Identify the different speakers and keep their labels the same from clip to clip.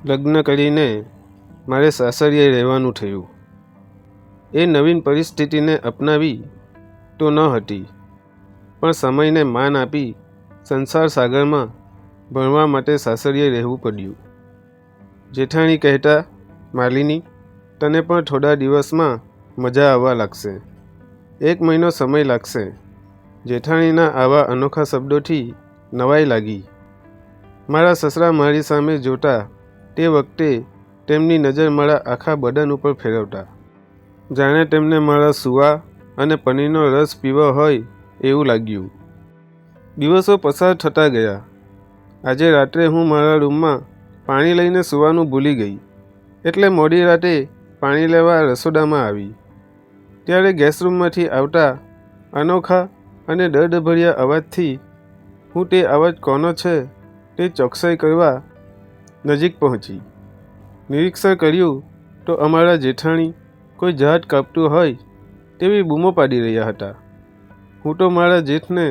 Speaker 1: લગ્ન કરીને મારે સાસરીએ રહેવાનું થયું. એ નવીન પરિસ્થિતિને અપનાવી તો ન હતી, પણ સમયને માન આપી સંસાર સાગરમાં ભણવા માટે સાસરીએ રહેવું પડ્યું. જેઠાણી કહેતા, માલિની, તને પણ થોડા દિવસમાં મજા આવવા લાગશે. 1 મહિનો સમય લાગશે. જેઠાણીના આવા અનોખા શબ્દોથી નવાઈ લાગી. મારા સસરા મારી સામે જોતા તે વખતે તેમની નજર મારા આખા બદન ઉપર ફેરવતા, જાણે તેમને મારા સૂવા અને પનીરનો રસ પીવો હોય એવું લાગ્યું. દિવસો પસાર થતા ગયા. આજે રાત્રે હું મારા રૂમમાં પાણી લઈને સૂવાનું ભૂલી ગઈ, એટલે મોડી રાતે પાણી લેવા રસોડામાં આવી. ત્યારે ગેસરૂમમાંથી આવતા અનોખા અને દર્દભર્યા અવાજથી હું તે અવાજ કોનો છે તે ચોકસાઈ કરવા નજીક પહોંચી. નિરીક્ષણ કર્યું તો અમારા જેઠાણી કોઈ ઝાડ કાપતું હોય તેવી બૂમો પાડી રહ્યા હતા. હું તો મારા જેઠને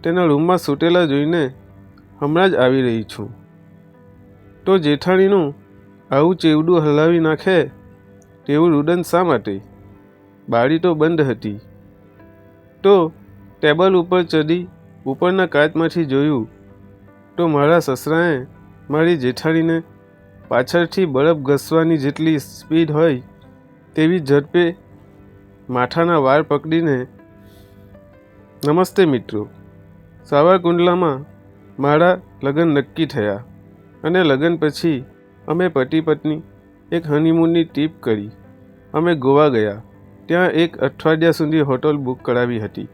Speaker 1: તેના રૂમમાં સૂટેલા જોઈને હમણાં જ આવી રહી છું. તો જેઠાણીનું આવું ચેવડું હલાવી નાખે તેવું રુદન શા માટે? બારી તો બંધ હતી. તો ટેબલ ઉપર ચડી ઉપરના કાચમાંથી જોયું તો મારા સસરાએ મારી જેઠાણીને પાછળથી બરફ ઘસવાની જેટલી સ્પીડ હોય તેવી ઝડપે માથાના વાળ પકડીને, નમસ્તે મિત્રો. સાવરકુંડલામાં મારા લગ્ન નક્કી થયા અને લગ્ન પછી અમે પતિ પત્ની એક હનીમૂનની ટ્રીપ કરી. અમે ગોવા ગયા. ત્યાં 1 અઠવાડિયા સુધી હોટલ બુક કરાવી હતી.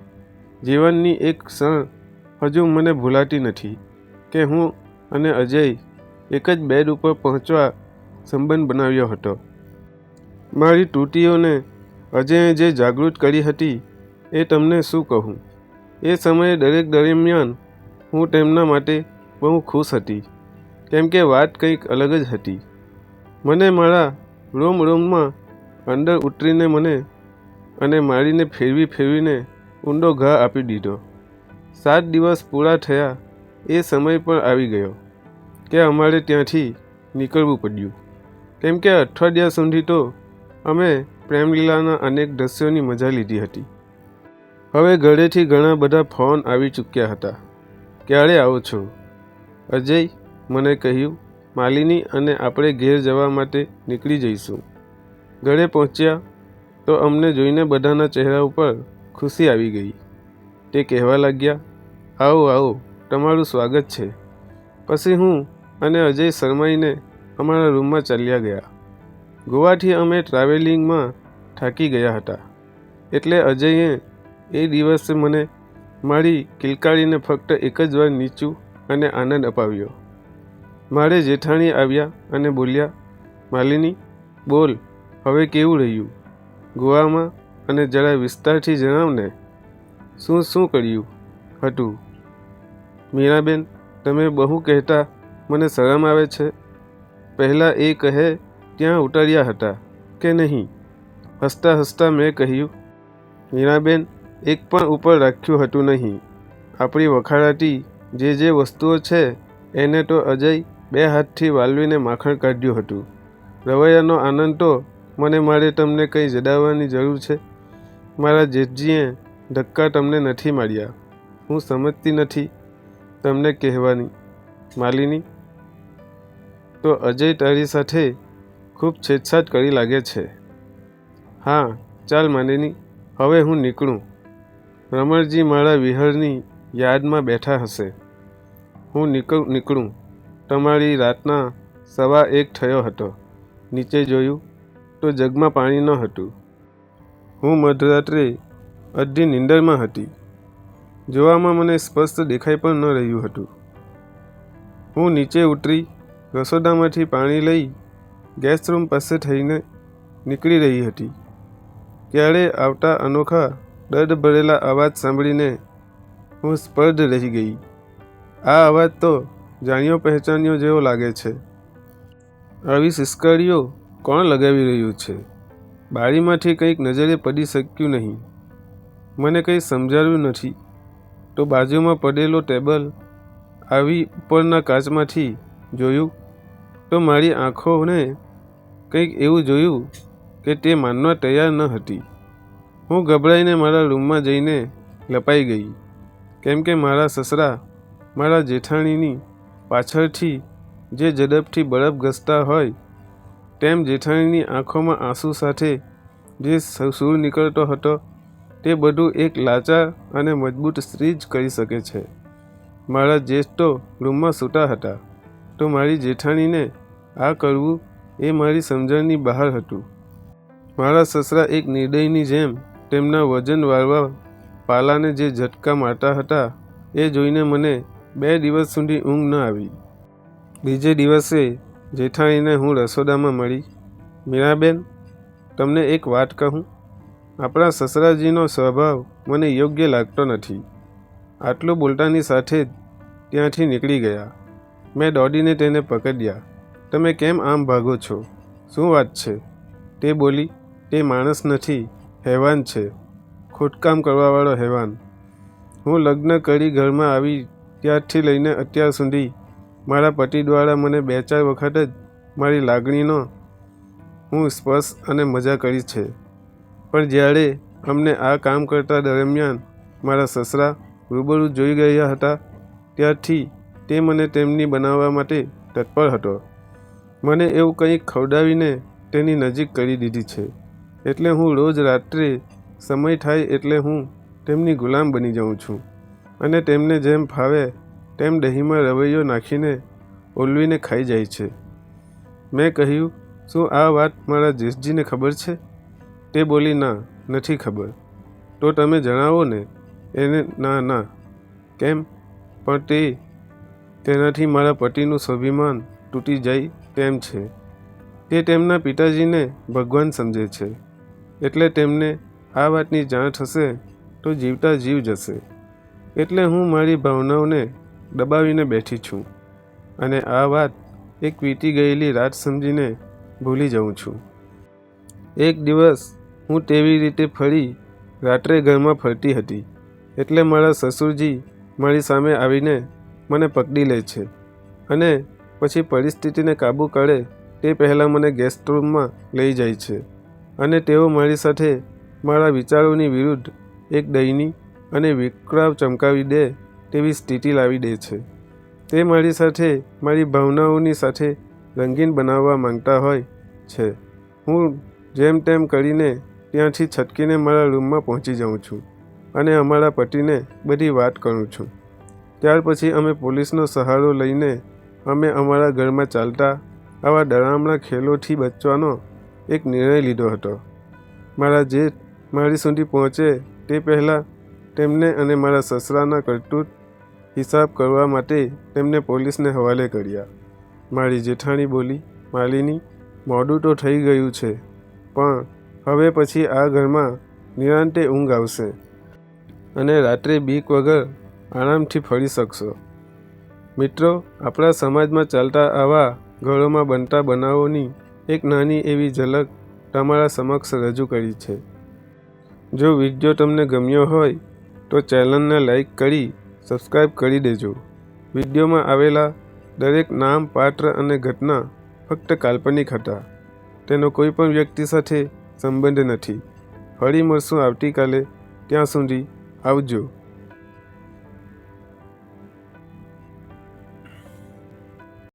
Speaker 1: જીવનની એક ક્ષણ હજુ મને ભૂલાતી નથી કે હું અને અજય એક જ બેડ ઉપર પહોંચવા સંબંધ બનાવ્યો હતો. મારી તૂટીઓને અજયે જે જાગૃત કરી હતી એ તમને શું કહું. એ સમયે દરેક દરમિયાન હું તેમના માટે બહુ ખુશ હતી, કેમ કે વાત કંઈક અલગ જ હતી. મને મારા રોમમાં અંદર ઉતરીને મને અને મારીને ફેરવીને ઊંડો ઘા આપી દીધો. 7 દિવસ પૂરા થયા એ સમય પણ આવી ગયો કે અમારે ત્યાંથી નીકળવું પડ્યું, કેમ કે અઠવાડિયા સુધી તો અમે પ્રેમલીલાના અનેક દ્રશ્યોની મજા લીધી હતી. હવે ઘરેથી ઘણા બધા ફોન આવી ચૂક્યા હતા. ક્યારે આવો છો? અજય મને કહ્યું, માલિની અને આપણે ઘેર જવા માટે નીકળી જઈશું. ઘરે પહોંચ્યા તો અમને જોઈને બધાના ચહેરા ઉપર ખુશી આવી ગઈ. તે કહેવા લાગ્યા, આવો આવો, તમારું સ્વાગત છે. પછી હું અને અજય શરમાઈને અમારા રૂમમાં ચાલ્યા ગયા. ગોવાથી અમે ટ્રાવેલિંગમાં થાકી ગયા હતા, એટલે અજયે એ દિવસે મને મારી કિલકારીને ફક્ત એક જ વાર નીચું અને આનંદ અપાવ્યો. મારે જેઠાણી આવ્યા અને બોલ્યા, માલિની, બોલ, હવે કેવું રહ્યું ગોવામાં, અને જરા વિસ્તારથી જણાવને. શું કર્યું હતું? મીરાબેન, તમે બહુ કહેતા મને શરમ આવે છે. પહેલાં એ કહે ત્યાં ઉતર્યા હતા કે નહીં? હસતા હસતા મેં કહ્યું, મીરાબેન, એક પણ ઉપર રાખ્યું હતું નહીં. આપણી વખાણાતી જે વસ્તુઓ છે એને તો અજય 2 હાથથી વાલવીને માખણ કાઢ્યું હતું. રવૈયાનો આનંદ તો મને મારે તમને કંઈ જણાવવાની જરૂર છે? મારા જેઠજીએ ધક્કા તમને નથી માર્યા. હું સમજતી નથી તમને કહેવાની. માલિની, તો અજય તારી સાથે ખૂબ છેડછાડ કરી લાગે છે. હા, ચાલ માલિની, હવે હું નીકળું. રમણજી મારા વિહરની યાદમાં બેઠા હશે. હું નીકળું. તમારી રાતના 1:15 થયો હતો. નીચે જોયું તો જગમાં પાણી ન હતું. હું મધરાત્રે અડધી નીંદરમાં હતી. જોવામાં મને સ્પષ્ટ દેખાઈ પણ ન રહ્યું હતું. હું નીચે ઉતરી રસોડામાંથી પાણી લઈ ગેસરૂમ પાસે થઈને નીકળી રહી હતી. ક્યારે આવતા અનોખા દર્દ ભરેલા અવાજ સાંભળીને હું સ્તબ્ધ રહી ગઈ. આ અવાજ તો જાણ્યો પહેચાન્યો જેવો લાગે છે. આવી સિસકારીઓ કોણ લગાવી રહ્યું છે? બારીમાંથી કંઈક નજરે પડી શક્યું નહીં. મને કંઈ સમજાયું નથી તો બાજુમાં પડેલો ટેબલ આવી ઉપરના કાચમાંથી જોયું તો મારી આંખોને કંઈક એવું જોયું કે તે માનવા તૈયાર ન હતી. હું ગભરાઈને મારા રૂમમાં જઈને લપાઈ ગઈ, કેમ કે મારા સસરા મારા જેઠાણીની પાછળથી જે ઝડપથી બરફ ઘસતા હોય તેમ જેઠાણીની આંખોમાં આંસુ સાથે જે સૂર નીકળતો હતો તે બધું એક લાચાર અને મજબૂત સ્ત્રી જ કરી શકે છે. મારા જેઠ તો રૂમમાં સૂતા હતા, તો મારી જેઠાણીને આ કરવું એ મારી સમજણની બહાર હતું. મારા સસરા એક નિર્દયની જેમ તેમના વજનવાળા પાલાને જે ઝટકા મારતા હતા એ જોઈને મને 2 દિવસ સુધી ઊંઘ ન આવી. બીજે દિવસે જેઠાણીને હું રસોડામાં મળી. મીરાબેન, તમને એક વાત કહું, આપણા સસરાજીનો સ્વભાવ મને યોગ્ય લાગતો નથી. આટલું બોલતાની સાથે જ ત્યાંથી નીકળી ગયા. મેં દોડીને તેને પકડ્યા. તમે કેમ આમ ભાગો છો? શું વાત છે? તે બોલી, તે માણસ નથી, હેવાન છે, ખોટકામ કરવાવાળો હેવાન. હું લગ્ન કરી ઘરમાં આવી ત્યારથી લઈને અત્યાર સુધી મારા પતિ દ્વારા મને 2-4 વખત જ મારી લાગણીનો હું સ્પર્શ અને મજા કરી છે. પણ જ્યારે અમને આ કામ કરતા દરમિયાન મારા સસરા રૂબરૂ જોઈ ગયા હતા ત્યારથી તે મને તેમની બનાવવા માટે તત્પર હતો. મને એવું કંઈક ખવડાવીને તેની નજીક કરી દીધી છે. એટલે હું રોજ રાત્રે સમય થાય એટલે હું તેમની ગુલામ બની જાઉં છું અને તેમને જેમ ફાવે તેમ દહીંમાં રવૈયો નાખીને ઓલવીને ખાઈ જાય છે. મેં કહ્યું, શું આ વાત મારા જેઠજીને ખબર છે? તે બોલી, ના, નથી ખબર. તો તમે જણાવો ને એને. ના. કેમ? પણ તેનાથી મારા પતિનું સ્વાભિમાન તૂટી જાય તેમ છે. તે તેમના પિતાજીને ભગવાન સમજે છે, એટલે તેમને આ વાતની જાણ થશે તો જીવતા જીવ જશે. એટલે હું મારી ભાવનાઓને દબાવીને બેઠી છું અને આ વાત એક વીતી ગયેલી રાત સમજીને ભૂલી જાઉં છું. એક દિવસ હું તેવી રીતે ફરી રાત્રે ઘરમાં ફરતી હતી એટલે મારા સસુરજી મારી સામે આવીને મને પકડી લે છે અને પછી પરિસ્થિતિને કાબૂ કરે તે પહેલાં મને ગેસ્ટ રૂમમાં લઈ જાય છે અને તેઓ મારી સાથે મારા વિચારોની વિરુદ્ધ એક દયનીય અને વિકરાળ ચમકાવી દે તેવી સ્થિતિ લાવી દે છે. તે મારી સાથે મારી ભાવનાઓની સાથે રંગીન બનાવવા માંગતા હોય છે. હું જેમ તેમ કરીને ત્યાંથી છટકીને મારા રૂમમાં પહોંચી જાઉં છું અને અમારા પતિને બધી વાત કરું છું. ત્યાર પછી અમે પોલીસનો સહારો લઈને અમે અમારા ઘરમાં ચાલતા આવા ડરામણા ખેલોથી બચવાનો એક નિર્ણય લીધો હતો. મારા જેઠ મારી સુધી પહોંચે તે પહેલાં તેમને અને મારા સસરાના કરતૂત હિસાબ કરવા માટે તેમને પોલીસને હવાલે કર્યા. મારી જેઠાણી બોલી, માલિની, મોડું તો થઈ ગયું છે, પણ હવે પછી આ ઘરમાં નિરાંતે ઊંઘ આવશે અને રાત્રે બીક વગર આરામથી ફરી શકશો. મિત્રો, આપણા સમાજમાં ચાલતા આવા ઘરોમાં બનતા બનાવોની એક નાની એવી ઝલક તમારા સમક્ષ રજૂ કરી છે. જો વિડીયો તમને ગમ્યો હોય તો ચેનલને લાઈક કરી સબસ્ક્રાઈબ કરી દેજો. વિડીયોમાં આવેલા દરેક નામ, પાત્ર અને ઘટના ફક્ત કાલ્પનિક હતા. તેનો કોઈ પણ વ્યક્તિ સાથે સંબંધ નથી. ફરી મળશું આવતીકાલે. ત્યાં સુધી આવજો.